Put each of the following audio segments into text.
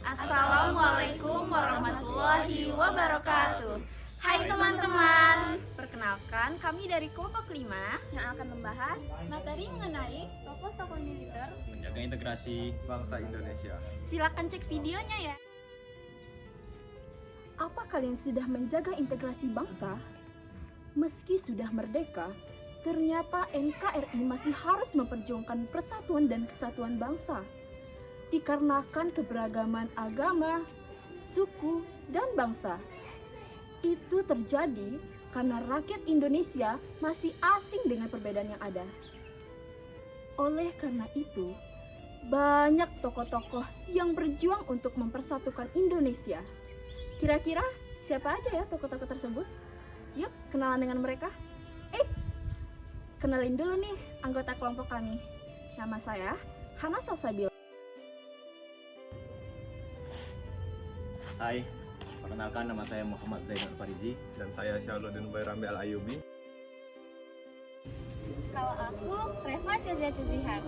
Assalamualaikum warahmatullahi wabarakatuh. Hai teman-teman, perkenalkan kami dari kelompok 5 yang akan membahas materi mengenai tokoh-tokoh militer menjaga integrasi bangsa Indonesia. Silakan cek videonya ya. Apa kalian sudah menjaga integrasi bangsa? Meski sudah merdeka, ternyata NKRI masih harus memperjuangkan persatuan dan kesatuan bangsa. Dikarenakan keberagaman agama, suku, dan bangsa. Itu terjadi karena rakyat Indonesia masih asing dengan perbedaan yang ada. Oleh karena itu, banyak tokoh-tokoh yang berjuang untuk mempersatukan Indonesia. Kira-kira siapa aja ya tokoh-tokoh tersebut? Yuk, kenalan dengan mereka. Eits, kenalin dulu nih anggota kelompok kami. Nama saya Hana Salsabila. Hai, perkenalkan nama saya Muhammad Zainal Farizi. Dan saya Syahrudin Bayrambi Al-Ayubi. Kalau aku, Reva Cozia Cuzihan.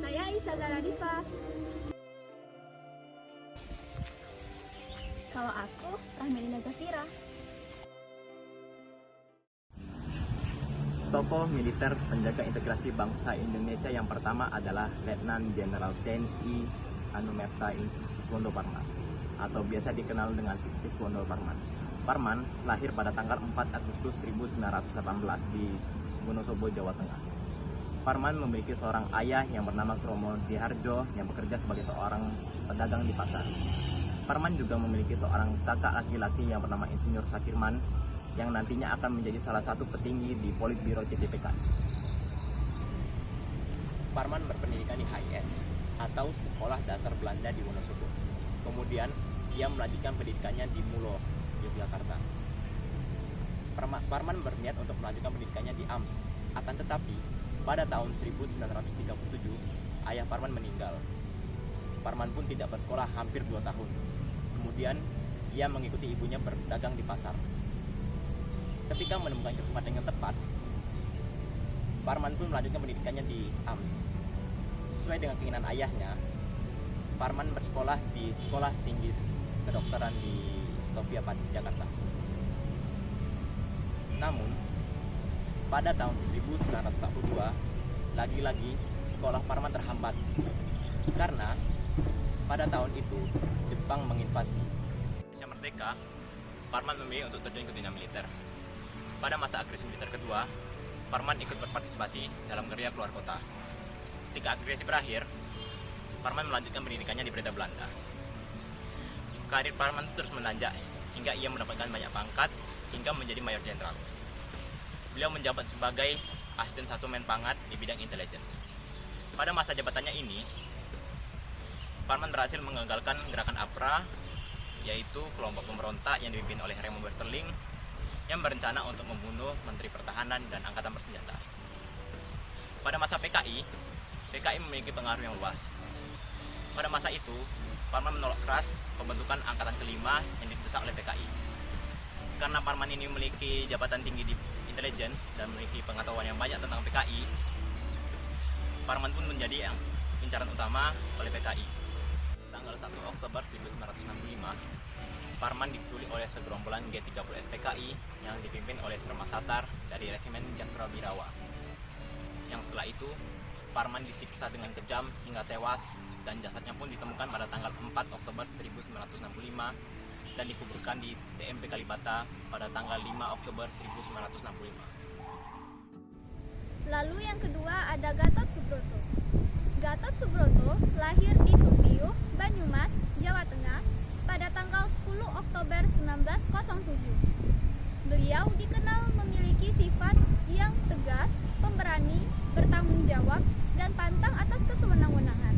Saya Isagara Diva. Kalau aku, Rahmelina Zafira. Tokoh militer penjaga integrasi bangsa Indonesia yang pertama adalah Letnan Jenderal TNI Anumerta Siswondo Parman, atau biasa dikenal dengan Siswondo Parman. Parman lahir pada tanggal 4 Agustus 1918 di Wonosobo, Jawa Tengah. Parman memiliki seorang ayah yang bernama Kromo Diharjo yang bekerja sebagai seorang pedagang di pasar. Parman juga memiliki seorang kakak laki-laki yang bernama Insinyur Sakirman yang nantinya akan menjadi salah satu petinggi di Politbiro CTPK. Parman berpendidikan di HIS atau Sekolah Dasar Belanda di Wonosobo. Kemudian ia melanjutkan pendidikannya di Mulo, Yogyakarta. Parman berniat untuk melanjutkan pendidikannya di AMS. Akan tetapi, pada tahun 1937, ayah Parman meninggal. Parman pun tidak bersekolah hampir 2 tahun. Kemudian, ia mengikuti ibunya berdagang di pasar. Ketika menemukan kesempatan yang tepat, Parman pun melanjutkan pendidikannya di AMS. Sesuai dengan keinginan ayahnya, Parman bersekolah di Sekolah Tinggi Kedokteran di Stovia, Jakarta. Namun, pada tahun 1942, lagi-lagi sekolah Parman terhambat karena pada tahun itu Jepang menginvasi. Indonesia merdeka, Parman memilih untuk terjun ke dunia militer. Pada masa agresi militer kedua, Parman ikut berpartisipasi dalam gerilya keluar kota. Ketika agresi berakhir, Parman melanjutkan pendidikannya di Breda, Belanda. Karir Parman terus menanjak hingga ia mendapatkan banyak pangkat hingga menjadi mayor jenderal. Beliau menjabat sebagai asisten 1 Menpangat di bidang intelijen. Pada masa jabatannya ini, Parman berhasil menggagalkan gerakan APRA, yaitu kelompok pemberontak yang dipimpin oleh Raymond Westerling yang berencana untuk membunuh Menteri Pertahanan dan Angkatan Bersenjata. Pada masa PKI memiliki pengaruh yang luas. Pada masa itu, Parman menolak keras pembentukan Angkatan Kelima yang didesak oleh PKI. Karena Parman ini memiliki jabatan tinggi di intelijen dan memiliki pengetahuan yang banyak tentang PKI, Parman pun menjadi incaran utama oleh PKI. Tanggal 1 Oktober 1965, Parman diculik oleh segerombolan G30S PKI yang dipimpin oleh Serma Satar dari Resimen Jatra Birawa. Yang setelah itu, Parman disiksa dengan kejam hingga tewas dan jasadnya pun ditemukan pada tanggal 4 Oktober 1965 dan dikuburkan di TMP Kalibata pada tanggal 5 Oktober 1965. Lalu yang kedua ada Gatot Subroto. Gatot Subroto lahir di Supiuh, Banyumas, Jawa Tengah pada tanggal 10 Oktober 1907. Beliau dikenal memiliki sifat yang tegas, pemberani, bertanggung jawab, dan pantang atas kesewenang-wenangan.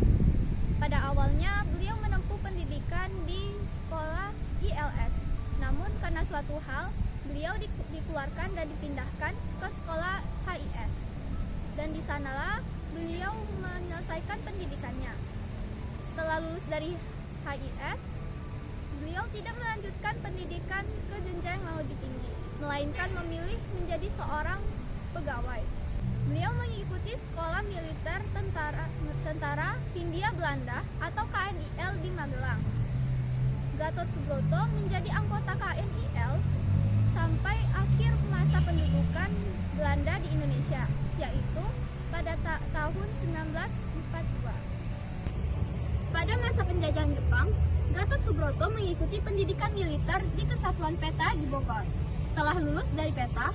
Pada awalnya beliau menempuh pendidikan di sekolah ILS. Namun karena suatu hal, beliau dikeluarkan dan dipindahkan ke sekolah HIS. Dan di sanalah beliau menyelesaikan pendidikannya. Setelah lulus dari HIS, beliau tidak melanjutkan pendidikan ke jenjang yang lebih tinggi, melainkan memilih menjadi seorang pegawai. Beliau mengikuti Sekolah Militer Tentara Hindia Belanda atau KNIL di Magelang. Gatot Subroto menjadi anggota KNIL sampai akhir masa pendudukan Belanda di Indonesia, yaitu pada tahun 1942. Pada masa penjajahan Jepang, Gatot Subroto mengikuti pendidikan militer di Kesatuan Peta di Bogor. Setelah lulus dari Peta,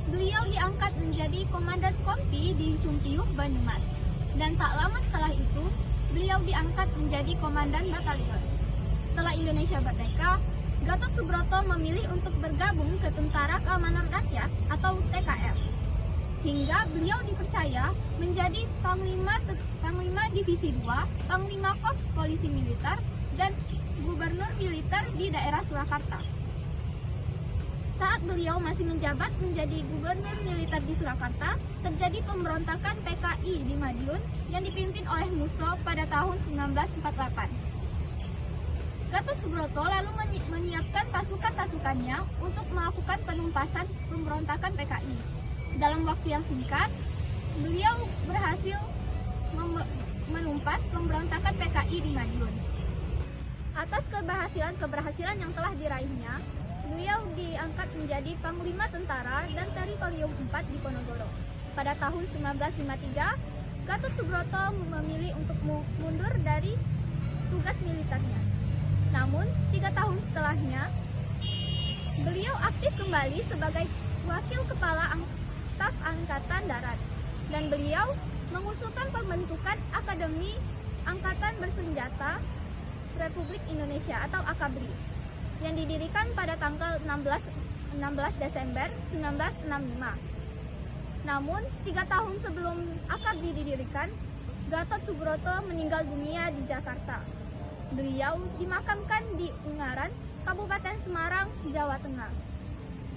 beliau diangkat menjadi komandan kompi di Sumpiyuh, Banyumas. Dan tak lama setelah itu, beliau diangkat menjadi komandan batalion. Setelah Indonesia merdeka, Gatot Subroto memilih untuk bergabung ke Tentara Keamanan Rakyat atau TKR. Hingga beliau dipercaya menjadi Panglima Divisi 2, Panglima Korps Polisi Militer, dan Gubernur Militer di daerah Surakarta. Saat beliau masih menjabat menjadi Gubernur Militer di Surakarta, terjadi pemberontakan PKI di Madiun yang dipimpin oleh Musso pada tahun 1948. Gatot Subroto lalu menyiapkan pasukan-pasukannya untuk melakukan penumpasan pemberontakan PKI. Dalam waktu yang singkat, beliau berhasil menumpas pemberontakan PKI di Madiun. Atas keberhasilan yang telah diraihnya, beliau diangkat menjadi Panglima Tentara dan Teritorium 4 di Ponorogo. Pada tahun 1953, Gatot Subroto memilih untuk mundur dari tugas militernya. Namun, 3 tahun setelahnya, beliau aktif kembali sebagai Wakil Kepala Staf Angkatan Darat. Dan beliau mengusulkan pembentukan Akademi Angkatan Bersenjata Republik Indonesia atau AKABRI yang didirikan pada tanggal 16 Desember 1965. Namun, 3 tahun sebelum AKABRI didirikan, Gatot Subroto meninggal dunia di Jakarta. Beliau dimakamkan di Ungaran, Kabupaten Semarang, Jawa Tengah.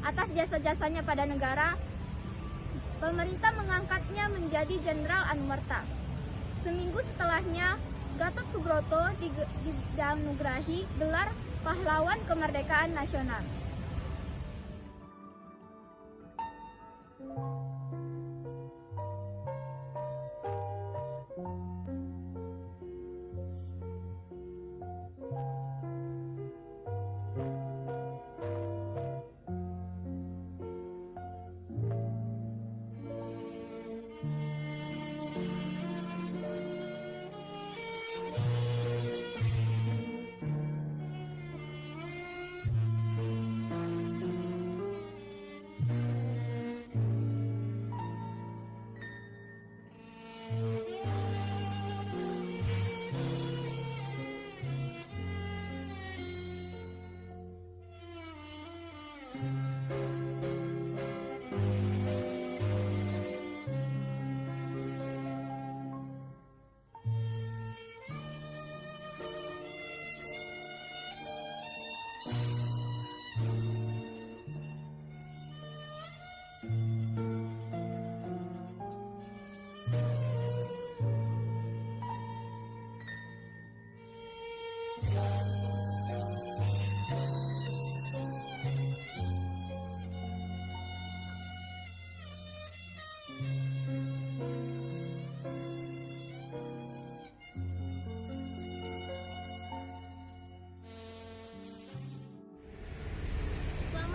Atas jasa-jasanya pada negara, pemerintah mengangkatnya menjadi Jenderal Anumerta. Seminggu setelahnya, Gatot Subroto dianugerahi gelar Pahlawan Kemerdekaan Nasional.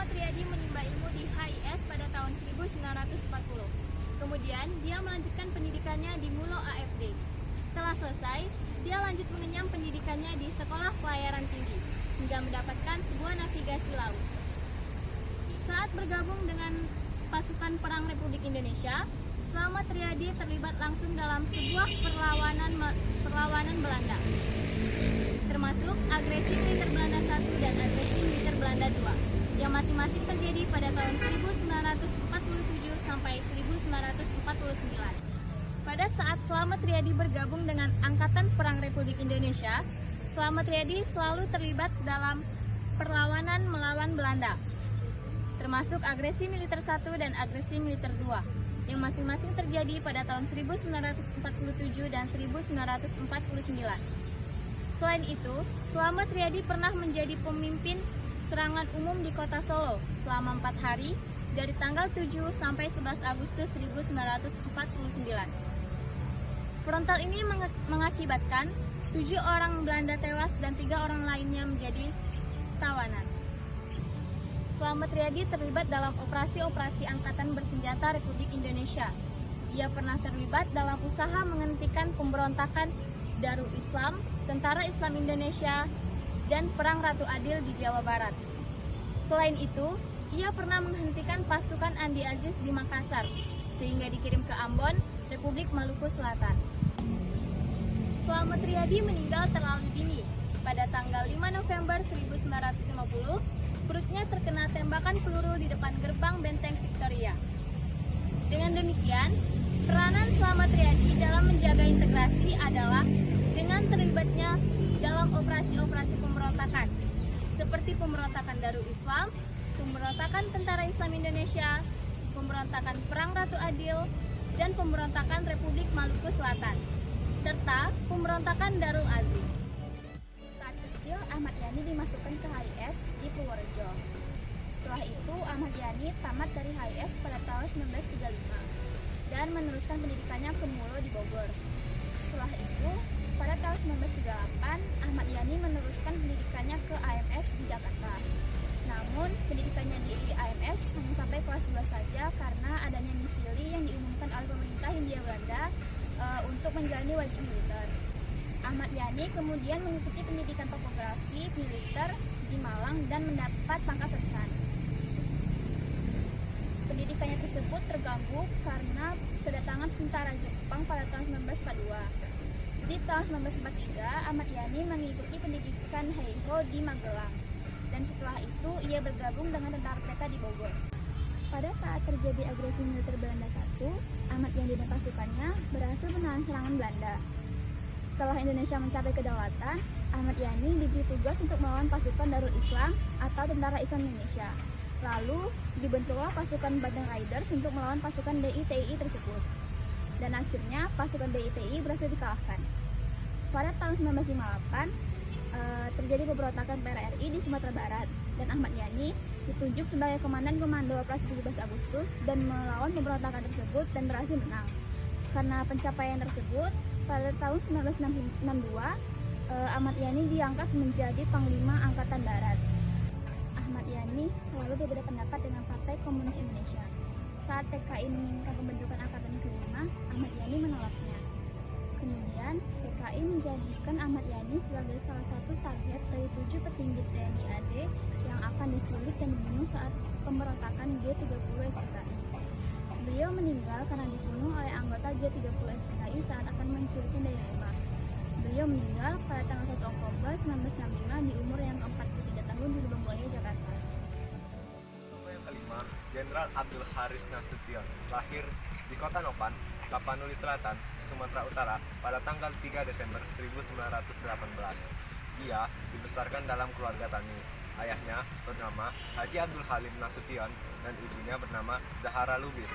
Riyadi menimba ilmu di HIS pada tahun 1940. Kemudian dia melanjutkan pendidikannya di Mulo AFD. Setelah selesai, dia lanjut mengenyam pendidikannya di Sekolah Pelayaran Tinggi hingga mendapatkan sebuah navigasi laut. Saat bergabung dengan pasukan perang Republik Indonesia, Slamet Riyadi terlibat langsung dalam sebuah perlawanan Belanda, termasuk agresi militer Belanda I dan agresi militer Belanda II, yang masing-masing terjadi pada tahun 1947 sampai 1949. Pada saat Slamet Riyadi bergabung dengan Angkatan Perang Republik Indonesia, Slamet Riyadi selalu terlibat dalam perlawanan melawan Belanda, termasuk agresi militer I dan agresi militer II, yang masing-masing terjadi pada tahun 1947 dan 1949. Selain itu, Slamet Riyadi pernah menjadi pemimpin serangan umum di kota Solo selama 4 hari dari tanggal 7 sampai 11 Agustus 1949. Frontal ini mengakibatkan 7 orang Belanda tewas dan 3 orang lainnya menjadi tawanan. Slamet Riyadi terlibat dalam operasi-operasi Angkatan Bersenjata Republik Indonesia. Ia pernah terlibat dalam usaha menghentikan pemberontakan Darul Islam, Tentara Islam Indonesia, dan Perang Ratu Adil di Jawa Barat. Selain itu, ia pernah menghentikan pasukan Andi Aziz di Makassar, sehingga dikirim ke Ambon, Republik Maluku Selatan. Slamet Riyadi meninggal terlalu dini. Pada tanggal 5 November 1950, perutnya terkena tembakan peluru di depan gerbang benteng Victoria. Dengan demikian, peranan Slamet Riyadi dalam menjaga integrasi adalah dengan terlibatnya dalam operasi-operasi pemberontakan, seperti pemberontakan Darul Islam, pemberontakan Tentara Islam Indonesia, pemberontakan Perang Ratu Adil, dan pemberontakan Republik Maluku Selatan, serta pemberontakan Darul Aziz. Saat kecil, Ahmad Yani dimasukkan ke HIS di Purworejo. Setelah itu, Ahmad Yani tamat dari HIS pada tahun 1935 dan meneruskan pendidikannya ke Mulo di Bogor. Setelah itu, pada tahun 1938, Ahmad Yani meneruskan pendidikannya ke AMS di Jakarta. Namun, pendidikannya di AMS hanya sampai kelas 2 saja karena adanya misili yang diumumkan oleh pemerintah Hindia Belanda untuk menjalani wajib militer. Ahmad Yani kemudian mengikuti pendidikan topografi militer di Malang dan mendapat pangkat sersan. Pendidikannya tersebut terganggu karena kedatangan tentara Jepang pada tahun 1942. Di tahun 1943, Ahmad Yani mengikuti pendidikan Heiho di Magelang, dan setelah itu ia bergabung dengan tentara TK di Bogor. Pada saat terjadi agresi militer Belanda I, Ahmad Yani dan pasukannya berhasil menahan serangan Belanda. Setelah Indonesia mencapai kedaulatan, Ahmad Yani diberi tugas untuk melawan pasukan Darul Islam atau Tentara Islam Indonesia. Lalu dibentuklah pasukan Badang Riders untuk melawan pasukan DITI tersebut. Dan akhirnya pasukan DITI berhasil dikalahkan. Pada tahun 1958, terjadi pemberontakan PRRI di Sumatera Barat, dan Ahmad Yani ditunjuk sebagai Komandan Komando Operasi 17 Agustus dan melawan pemberontakan tersebut dan berhasil menang. Karena pencapaian tersebut, pada tahun 1962, Ahmad Yani diangkat menjadi Panglima Angkatan Darat. Ahmad Yani selalu berbeda pendapat dengan Partai Komunis Indonesia. Saat TKI menginginkan pembentukan Angkatan kelima, Ahmad Yani menolaknya. Kemudian, PKI menjadikan Ahmad Yani sebagai salah satu target dari 7 petinggi TNI AD yang akan diculik dan dibunuh saat pemberontakan G30 SPKI. Beliau meninggal karena dibunuh oleh anggota G30 SPKI saat akan menculiknya dari rumah. Beliau meninggal pada tanggal 1 Oktober 1965 di umur yang ke-43 tahun di Lubang Buaya, Jakarta. Yang kelima, Jenderal Abdul Haris Nasution, lahir di Kota Nopan, Tapanuli Selatan, Sumatera Utara pada tanggal 3 Desember 1918. Ia dibesarkan dalam keluarga tani. Ayahnya bernama Haji Abdul Halim Nasution dan ibunya bernama Zahara Lubis.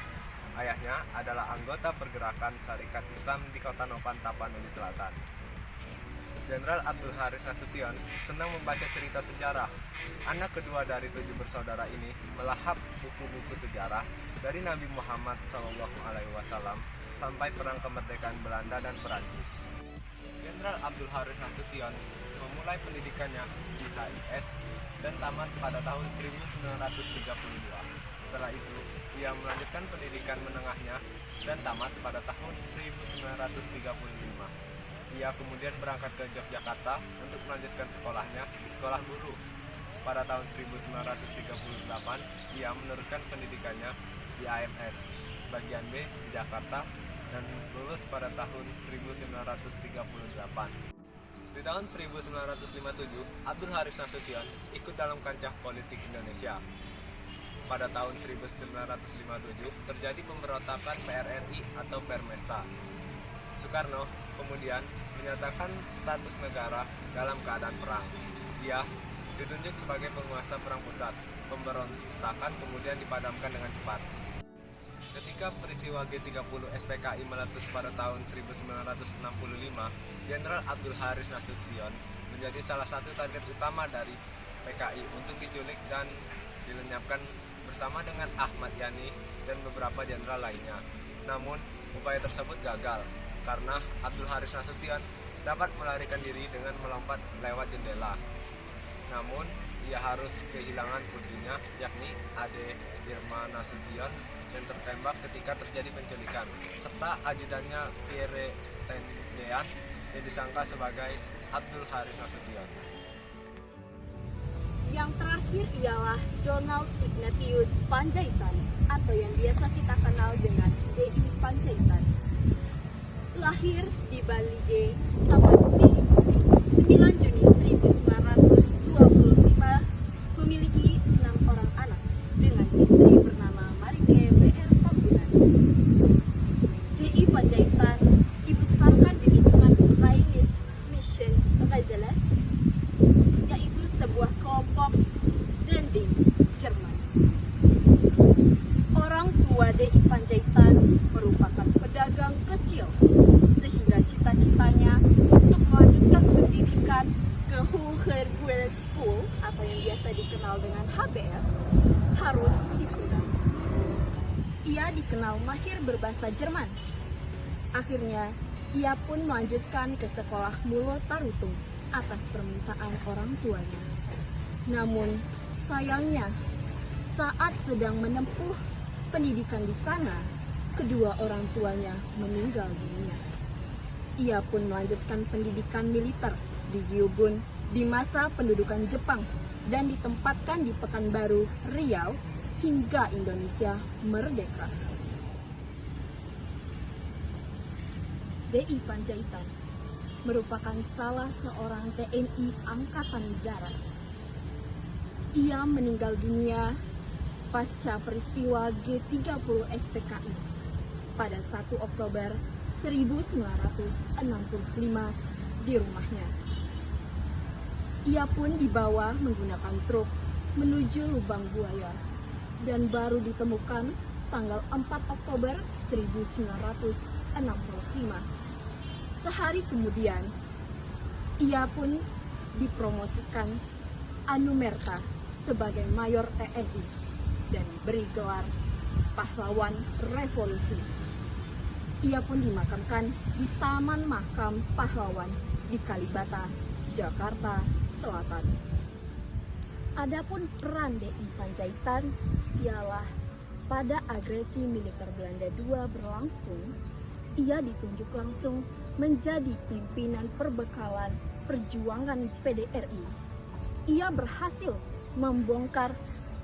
Ayahnya adalah anggota pergerakan Syarikat Islam di Kota Nopan, Tapanuli Selatan. Jenderal Abdul Haris Nasution senang membaca cerita sejarah. Anak kedua dari 7 bersaudara ini melahap buku-buku sejarah dari Nabi Muhammad SAW sampai perang kemerdekaan Belanda dan Perancis. Jenderal Abdul Haris Nasution memulai pendidikannya di HIS dan tamat pada tahun 1932. Setelah itu, ia melanjutkan pendidikan menengahnya dan tamat pada tahun 1935. Ia kemudian berangkat ke Yogyakarta untuk melanjutkan sekolahnya di sekolah guru. Pada tahun 1938, ia meneruskan pendidikannya di AMS bagian B di Jakarta dan lulus pada tahun 1938. Di tahun 1957, Abdul Haris Nasution ikut dalam kancah politik Indonesia. Pada tahun 1957, terjadi pemberontakan PRRI atau Permesta. Soekarno kemudian menyatakan status negara dalam keadaan perang. Ia ditunjuk sebagai penguasa perang pusat. Pemberontakan kemudian dipadamkan dengan cepat. Ketika peristiwa G30 SPKI meletus pada tahun 1965, Jenderal Abdul Haris Nasution menjadi salah satu target utama dari PKI untuk diculik dan dilenyapkan bersama dengan Ahmad Yani dan beberapa jenderal lainnya. Namun, upaya tersebut gagal karena Abdul Haris Nasution dapat melarikan diri dengan melompat lewat jendela. Namun, ia harus kehilangan putrinya, yakni Ade Irma Nasution, yang tertembak ketika terjadi penculikan, serta ajudannya Pierre Tendean yang disangka sebagai Abdul Haris Nasution. Yang terakhir ialah Donald Ignatius Panjaitan atau yang biasa kita kenal dengan D.I. Panjaitan. Lahir di Bali G, Amandi, 9 Juni 1925, memiliki 6 orang anak dengan istri bernama Marike B.R. Tambunan. D.I. Panjaitan dibesarkan di lingkungan Rheinische Mission Gesellschaft, yaitu sebuah kelompok Zending Jerman. Orang tua D.I. Panjaitan merupakan pedagang kecil, sehingga cita-citanya untuk melanjutkan pendidikan ke Hochschule School atau yang biasa dikenal dengan HBS harus ditunda. Ia dikenal mahir berbahasa Jerman. Akhirnya, ia pun melanjutkan ke sekolah Mulo Tarutung atas permintaan orang tuanya. Namun, sayangnya, saat sedang menempuh pendidikan di sana, kedua orang tuanya meninggal dunia. Ia pun melanjutkan pendidikan militer di Gyubun di masa pendudukan Jepang dan ditempatkan di Pekanbaru, Riau hingga Indonesia merdeka. D.I. Panjaitan merupakan salah seorang TNI Angkatan Darat. Ia meninggal dunia pasca peristiwa G30 SPKI pada 1 Oktober 1965 di rumahnya. Ia pun dibawa menggunakan truk menuju Lubang Buaya dan baru ditemukan tanggal 4 Oktober 1965. Sehari kemudian, ia pun dipromosikan Anumerta sebagai Mayor TNI dan diberi gelar Pahlawan Revolusi. Ia pun dimakamkan di Taman Makam Pahlawan di Kalibata, Jakarta Selatan. Adapun peran D.I. Panjaitan ialah pada agresi militer Belanda II berlangsung, ia ditunjuk langsung menjadi pimpinan perbekalan perjuangan PDRI. Ia berhasil membongkar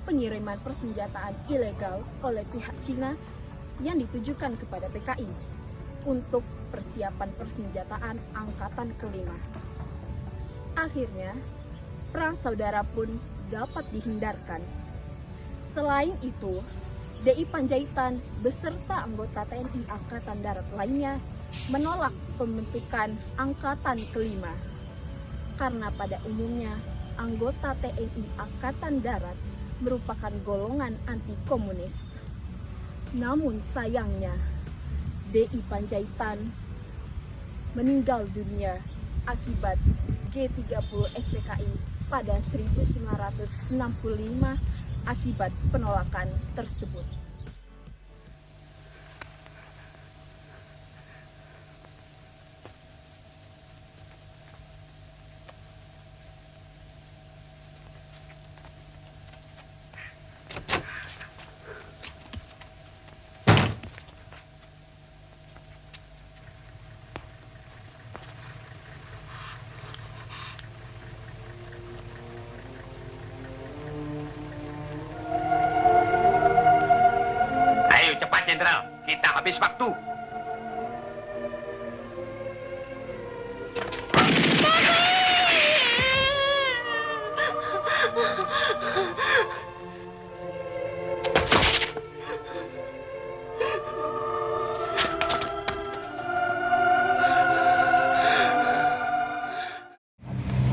pengiriman persenjataan ilegal oleh pihak Cina yang ditujukan kepada PKI untuk persiapan persenjataan angkatan kelima. Akhirnya, perang saudara pun dapat dihindarkan. Selain itu, D.I. Panjaitan beserta anggota TNI Angkatan Darat lainnya menolak pembentukan Angkatan Kelima karena pada umumnya anggota TNI Angkatan Darat merupakan golongan anti-komunis. Namun sayangnya, D.I. Panjaitan meninggal dunia akibat G30 SPKI pada 1965 akibat penolakan tersebut. Jenderal, kita habis waktu.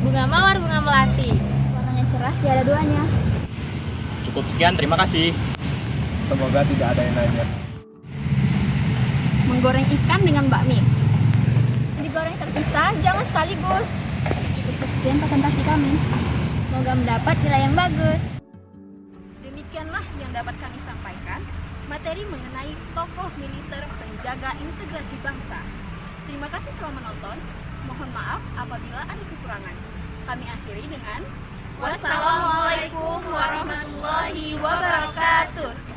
Bunga mawar, bunga melati. Warnanya cerah, tiada duanya. Cukup sekian, terima kasih. Semoga tidak ada yang lainnya. Menggoreng ikan dengan bakmi. Digoreng terpisah, jangan sekaligus. Sekian presentasi kami. Semoga mendapat nilai yang bagus. Demikianlah yang dapat kami sampaikan materi mengenai tokoh militer penjaga integrasi bangsa. Terima kasih telah menonton. Mohon maaf apabila ada kekurangan. Kami akhiri dengan wassalamualaikum warahmatullahi wabarakatuh.